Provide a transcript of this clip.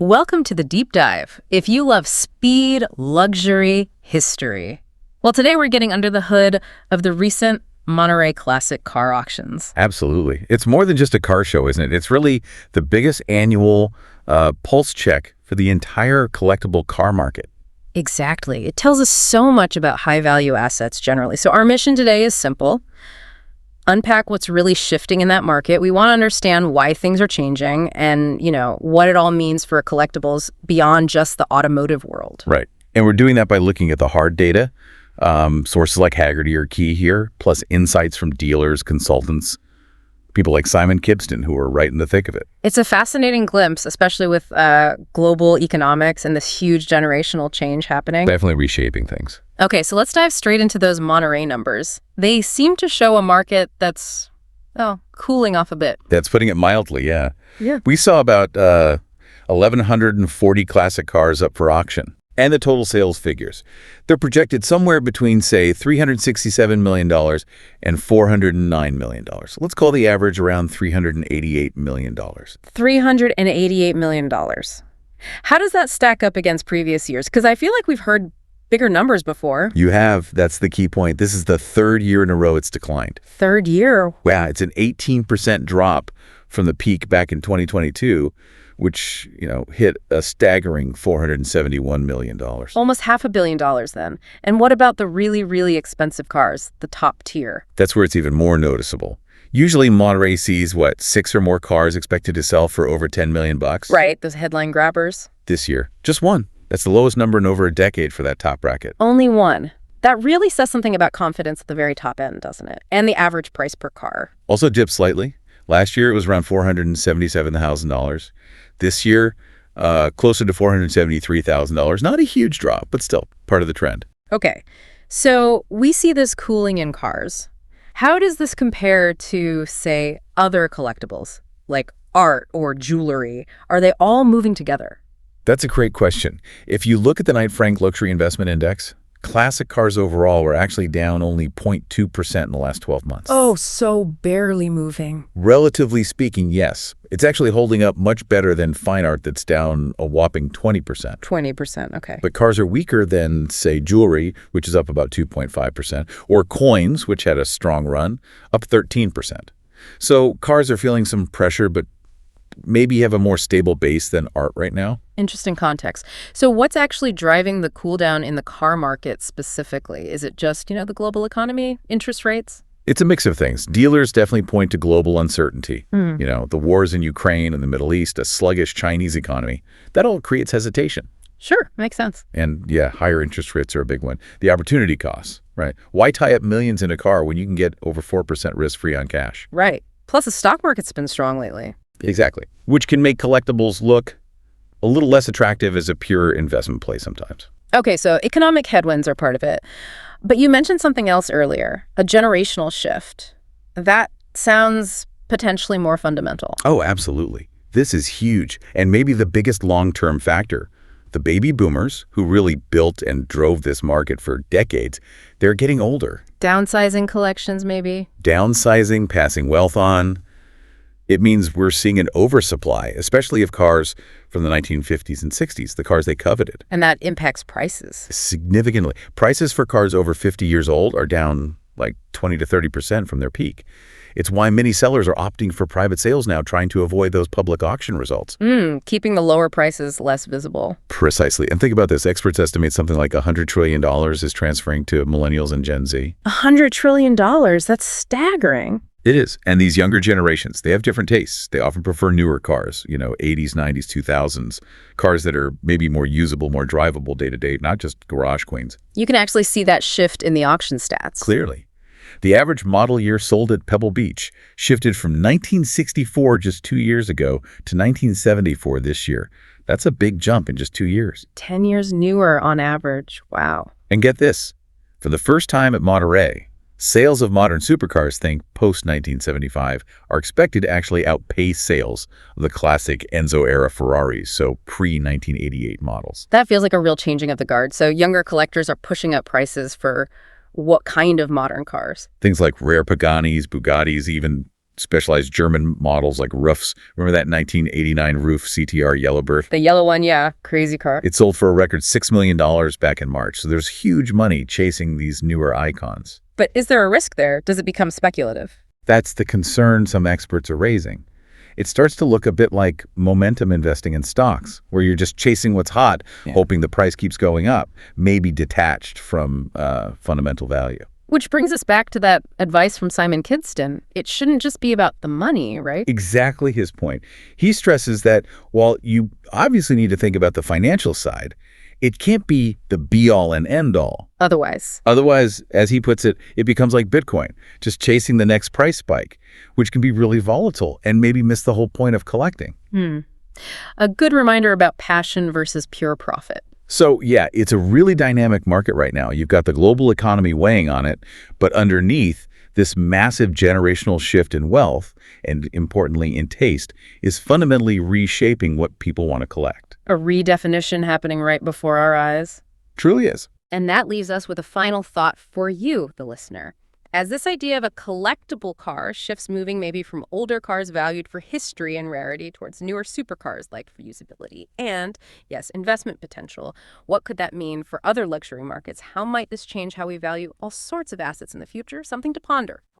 Welcome to the deep dive. If you love speed, luxury, history. Well, today we're getting under the hood of the recent Monterey Classic car auctions. Absolutely. It's more than just a car show, isn't it? It's really the biggest annual pulse check for the entire collectible car market. Exactly. It tells us so much about high-value assets generally. So our mission today is simple. Unpack what's really shifting in that market. We want to understand why things are changing and, what it all means for collectibles beyond just the automotive world. Right. And we're doing that by looking at the hard data. Sources like Haggerty are key here, plus insights from dealers, consultants, people like Simon Kibston, who are right in the thick of it. It's a fascinating glimpse, especially with global economics and this huge generational change happening. Definitely reshaping things. Okay, so let's dive straight into those Monterey numbers. They seem to show a market that's, cooling off a bit. That's putting it mildly, yeah. Yeah. We saw about 1,140 classic cars up for auction. And the total sales figures. They're projected somewhere between, say, $367 million and $409 million. Let's call the average around $388 million. $388 million. How does that stack up against previous years? Because I feel like we've heard bigger numbers before. You have. That's the key point. This is the third year in a row it's declined. Third year? Wow, it's an 18% drop from the peak back in 2022. Which, hit a staggering $471 million. Almost $500 million then. And what about the really, really expensive cars, the top tier? That's where it's even more noticeable. Usually Monterey sees, 6 or more cars expected to sell for over $10 million. Right, those headline grabbers. This year, just one. That's the lowest number in over a decade for that top bracket. Only one. That really says something about confidence at the very top end, doesn't it? And the average price per car. Also dipped slightly. Last year, it was around $477,000. This year, closer to $473,000. Not a huge drop, but still part of the trend. Okay, so we see this cooling in cars. How does this compare to, say, other collectibles, like art or jewelry? Are they all moving together? That's a great question. If you look at the Knight Frank Luxury Investment Index, classic cars overall were actually down only 0.2% in the last 12 months. Oh, so barely moving. Relatively speaking, yes. It's actually holding up much better than fine art that's down a whopping 20%. 20%, okay. But cars are weaker than, say, jewelry, which is up about 2.5%, or coins, which had a strong run, up 13%. So cars are feeling some pressure, but maybe have a more stable base than art right now. Interesting context. So what's actually driving the cool down in the car market specifically? Is it just, the global economy, interest rates? It's a mix of things. Dealers definitely point to global uncertainty. The wars in Ukraine and the Middle East, a sluggish Chinese economy. That all creates hesitation. Sure, makes sense. And higher interest rates are a big one. The opportunity costs, right? Why tie up millions in a car when you can get over 4% risk-free on cash? Right. Plus, the stock market's been strong lately. Exactly. Which can make collectibles look a little less attractive as a pure investment play sometimes. Okay, so economic headwinds are part of it. But you mentioned something else earlier, a generational shift. That sounds potentially more fundamental. Oh, absolutely. This is huge, and maybe the biggest long-term factor. The baby boomers, who really built and drove this market for decades, they're getting older. Downsizing collections, maybe? Downsizing, passing wealth on. It means we're seeing an oversupply, especially of cars from the 1950s and 60s, the cars they coveted. And that impacts prices. Significantly. Prices for cars over 50 years old are down like 20 to 30% from their peak. It's why many sellers are opting for private sales now, trying to avoid those public auction results. Keeping the lower prices less visible. Precisely. And think about this. Experts estimate something like $100 trillion is transferring to millennials and Gen Z. $100 trillion? That's staggering. It is. And these younger generations, they have different tastes. They often prefer newer cars, 80s, 90s, 2000s, cars that are maybe more usable, more drivable day to day, not just garage queens. You can actually see that shift in the auction stats. Clearly. The average model year sold at Pebble Beach shifted from 1964 just 2 years ago to 1974 this year. That's a big jump in just 2 years. 10 years newer on average. Wow. And get this. For the first time at Monterey, sales of modern supercars, think post-1975, are expected to actually outpace sales of the classic Enzo-era Ferraris, so pre-1988 models. That feels like a real changing of the guard. So younger collectors are pushing up prices for what kind of modern cars? Things like rare Paganis, Bugattis, even specialized German models like roofs. Remember that 1989 roof CTR Yellowbird? The yellow one, yeah. Crazy car. It sold for a record $6 million back in March. So there's huge money chasing these newer icons. But is there a risk there? Does it become speculative? That's the concern some experts are raising. It starts to look a bit like momentum investing in stocks, where you're just chasing what's hot, hoping the price keeps going up, maybe detached from fundamental value. Which brings us back to that advice from Simon Kidston. It shouldn't just be about the money, right? Exactly his point. He stresses that while you obviously need to think about the financial side, it can't be the be-all and end-all. Otherwise, as he puts it, it becomes like Bitcoin, just chasing the next price spike, which can be really volatile and maybe miss the whole point of collecting. A good reminder about passion versus pure profit. So, yeah, it's a really dynamic market right now. You've got the global economy weighing on it, but underneath, this massive generational shift in wealth, and importantly in taste, is fundamentally reshaping what people want to collect. A redefinition happening right before our eyes. Truly is. And that leaves us with a final thought for you, the listener. As this idea of a collectible car shifts moving maybe from older cars valued for history and rarity towards newer supercars like for usability and, yes, investment potential, what could that mean for other luxury markets? How might this change how we value all sorts of assets in the future? Something to ponder.